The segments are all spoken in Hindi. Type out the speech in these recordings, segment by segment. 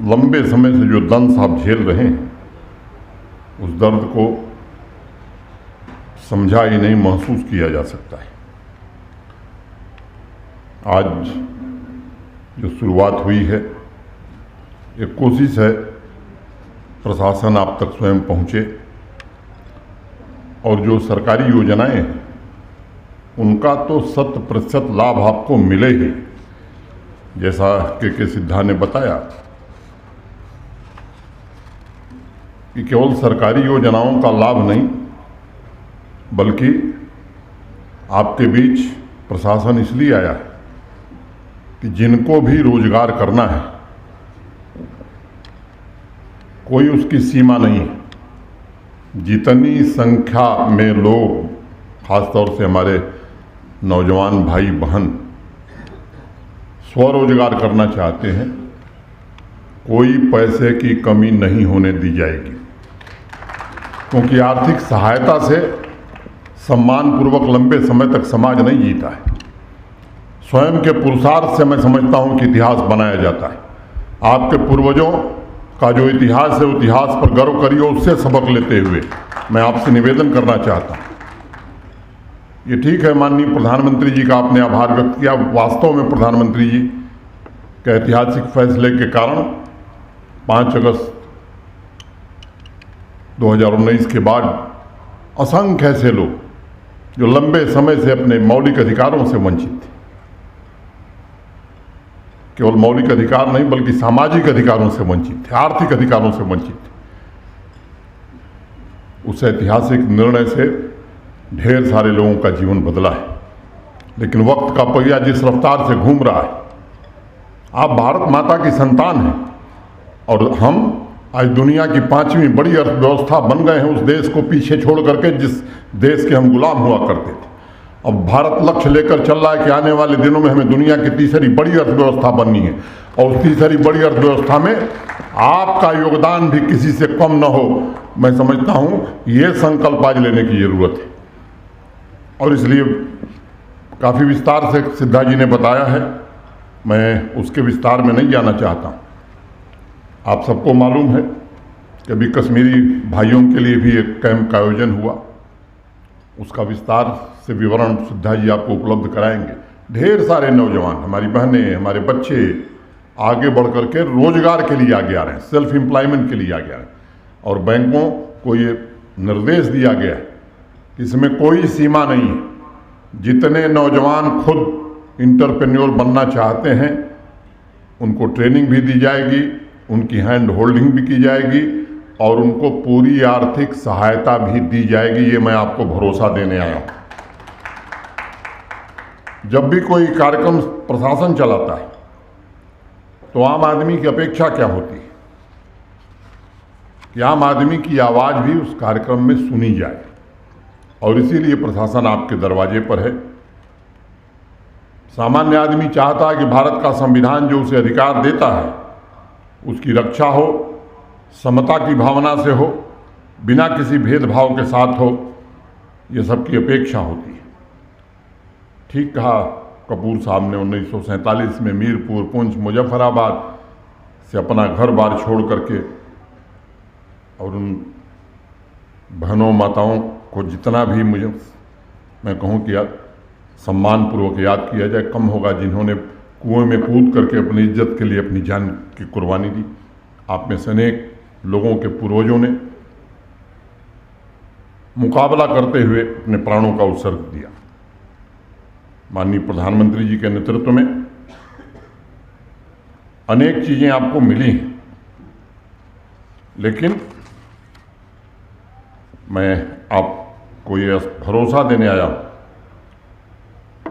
लंबे समय से जो दंश आप झेल रहे हैं, उस दर्द को समझा ही नहीं, महसूस किया जा सकता है। आज जो शुरुआत हुई है, एक कोशिश है प्रशासन आप तक स्वयं पहुँचे और जो सरकारी योजनाएं हैं उनका तो 100% लाभ आपको मिले ही। जैसा के सिद्धा ने बताया कि केवल सरकारी योजनाओं का लाभ नहीं, बल्कि आपके बीच प्रशासन इसलिए आया है कि जिनको भी रोजगार करना है, कोई उसकी सीमा नहीं है। जितनी संख्या में लोग, खासतौर से हमारे नौजवान भाई बहन स्वरोजगार करना चाहते हैं, कोई पैसे की कमी नहीं होने दी जाएगी, क्योंकि आर्थिक सहायता से सम्मानपूर्वक लंबे समय तक समाज नहीं जीता है। स्वयं के पुरुषार्थ से मैं समझता हूं कि इतिहास बनाया जाता है। आपके पूर्वजों का जो इतिहास है, इतिहास पर गर्व करिए, उससे सबक लेते हुए मैं आपसे निवेदन करना चाहता हूं। ये ठीक है, माननीय प्रधानमंत्री जी का आपने आभार व्यक्त किया। वास्तव में प्रधानमंत्री जी के ऐतिहासिक फैसले के कारण 5 अगस्त 2019 के बाद असंख्य ऐसे लोग जो लंबे समय से अपने मौलिक अधिकारों से वंचित थे, केवल मौलिक अधिकार नहीं बल्कि सामाजिक अधिकारों से वंचित थे, आर्थिक अधिकारों से वंचित थे, उस ऐतिहासिक निर्णय से ढेर सारे लोगों का जीवन बदला है। लेकिन वक्त का पहिया जिस रफ्तार से घूम रहा है, आप भारत माता की संतान हैं और हम आज दुनिया की 5वीं बड़ी अर्थव्यवस्था बन गए हैं, उस देश को पीछे छोड़ करके जिस देश के हम गुलाम हुआ करते थे। अब भारत लक्ष्य लेकर चल रहा है कि आने वाले दिनों में हमें दुनिया की तीसरी बड़ी अर्थव्यवस्था बननी है और उस तीसरी बड़ी अर्थव्यवस्था में आपका योगदान भी किसी से कम न हो। मैं समझता हूं ये संकल्प आज लेने की जरूरत है और इसलिए काफ़ी विस्तार से सिद्धा जी ने बताया है, मैं उसके विस्तार में नहीं जाना चाहता। आप सबको मालूम है कि अभी कश्मीरी भाइयों के लिए भी एक कैंप का आयोजन हुआ, उसका विस्तार से विवरण सिद्धा जी आपको उपलब्ध कराएंगे। ढेर सारे नौजवान, हमारी बहनें, हमारे बच्चे आगे बढ़ कर के रोजगार के लिए आगे आ रहे हैं, सेल्फ एम्प्लॉयमेंट के लिए आगे आ रहे हैं और बैंकों को ये निर्देश दिया गया है कि इसमें कोई सीमा नहीं है। जितने नौजवान खुद इंटरप्रेन्योर बनना चाहते हैं उनको ट्रेनिंग भी दी जाएगी, उनकी हैंड होल्डिंग भी की जाएगी और उनको पूरी आर्थिक सहायता भी दी जाएगी। ये मैं आपको भरोसा देने आया हूं। जब भी कोई कार्यक्रम प्रशासन चलाता है तो आम आदमी की अपेक्षा क्या होती है कि आम आदमी की आवाज़ भी उस कार्यक्रम में सुनी जाए और इसीलिए प्रशासन आपके दरवाजे पर है। सामान्य आदमी चाहता है कि भारत का संविधान जो उसे अधिकार देता है उसकी रक्षा हो, समता की भावना से हो, बिना किसी भेदभाव के साथ हो, ये सबकी अपेक्षा होती है। ठीक कहा कपूर साहब ने 1947 में मीरपुर, पुंछ, मुजफ्फराबाद से अपना घर बार छोड़ करके और उन बहनों माताओं को जितना भी मैं कहूँ कि सम्मानपूर्वक याद किया जाए कम होगा, जिन्होंने कुएं में कूद करके अपनी इज्जत के लिए अपनी जान की कुर्बानी दी। आप में से अनेक लोगों के पूर्वजों ने मुकाबला करते हुए अपने प्राणों का उत्सर्ग दिया। माननीय प्रधानमंत्री जी के नेतृत्व में अनेक चीजें आपको मिली हैं, लेकिन मैं आपको ये भरोसा देने आया हूं,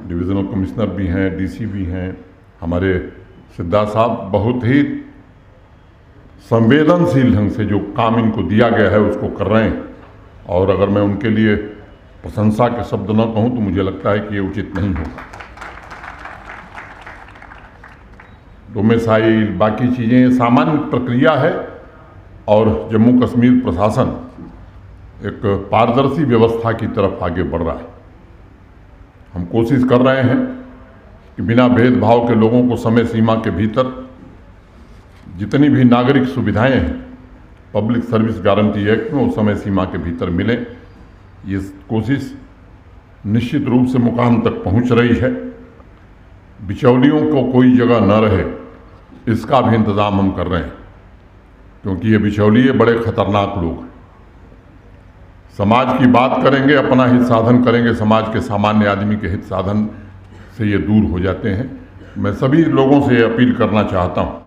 डिविजनल कमिश्नर भी हैं, डीसी भी हैं, हमारे सिद्धा साहब बहुत ही संवेदनशील ढंग से जो काम इनको दिया गया है उसको कर रहे हैं और अगर मैं उनके लिए प्रशंसा के शब्द न कहूं तो मुझे लगता है कि ये उचित नहीं होगा। डोमिसाइल, बाकी चीज़ें सामान्य प्रक्रिया है और जम्मू कश्मीर प्रशासन एक पारदर्शी व्यवस्था की तरफ आगे बढ़ रहा है। हम कोशिश कर रहे हैं कि बिना भेदभाव के लोगों को समय सीमा के भीतर जितनी भी नागरिक सुविधाएं हैं पब्लिक सर्विस गारंटी एक्ट में उस समय सीमा के भीतर मिले, ये कोशिश निश्चित रूप से मुकाम तक पहुंच रही है। बिचौलियों को कोई जगह न रहे इसका भी इंतज़ाम हम कर रहे हैं, क्योंकि ये बिचौलिए बड़े खतरनाक लोग हैं। समाज की बात करेंगे, अपना हित साधन करेंगे, समाज के सामान्य आदमी के हित साधन से ये दूर हो जाते हैं। मैं सभी लोगों से अपील करना चाहता हूँ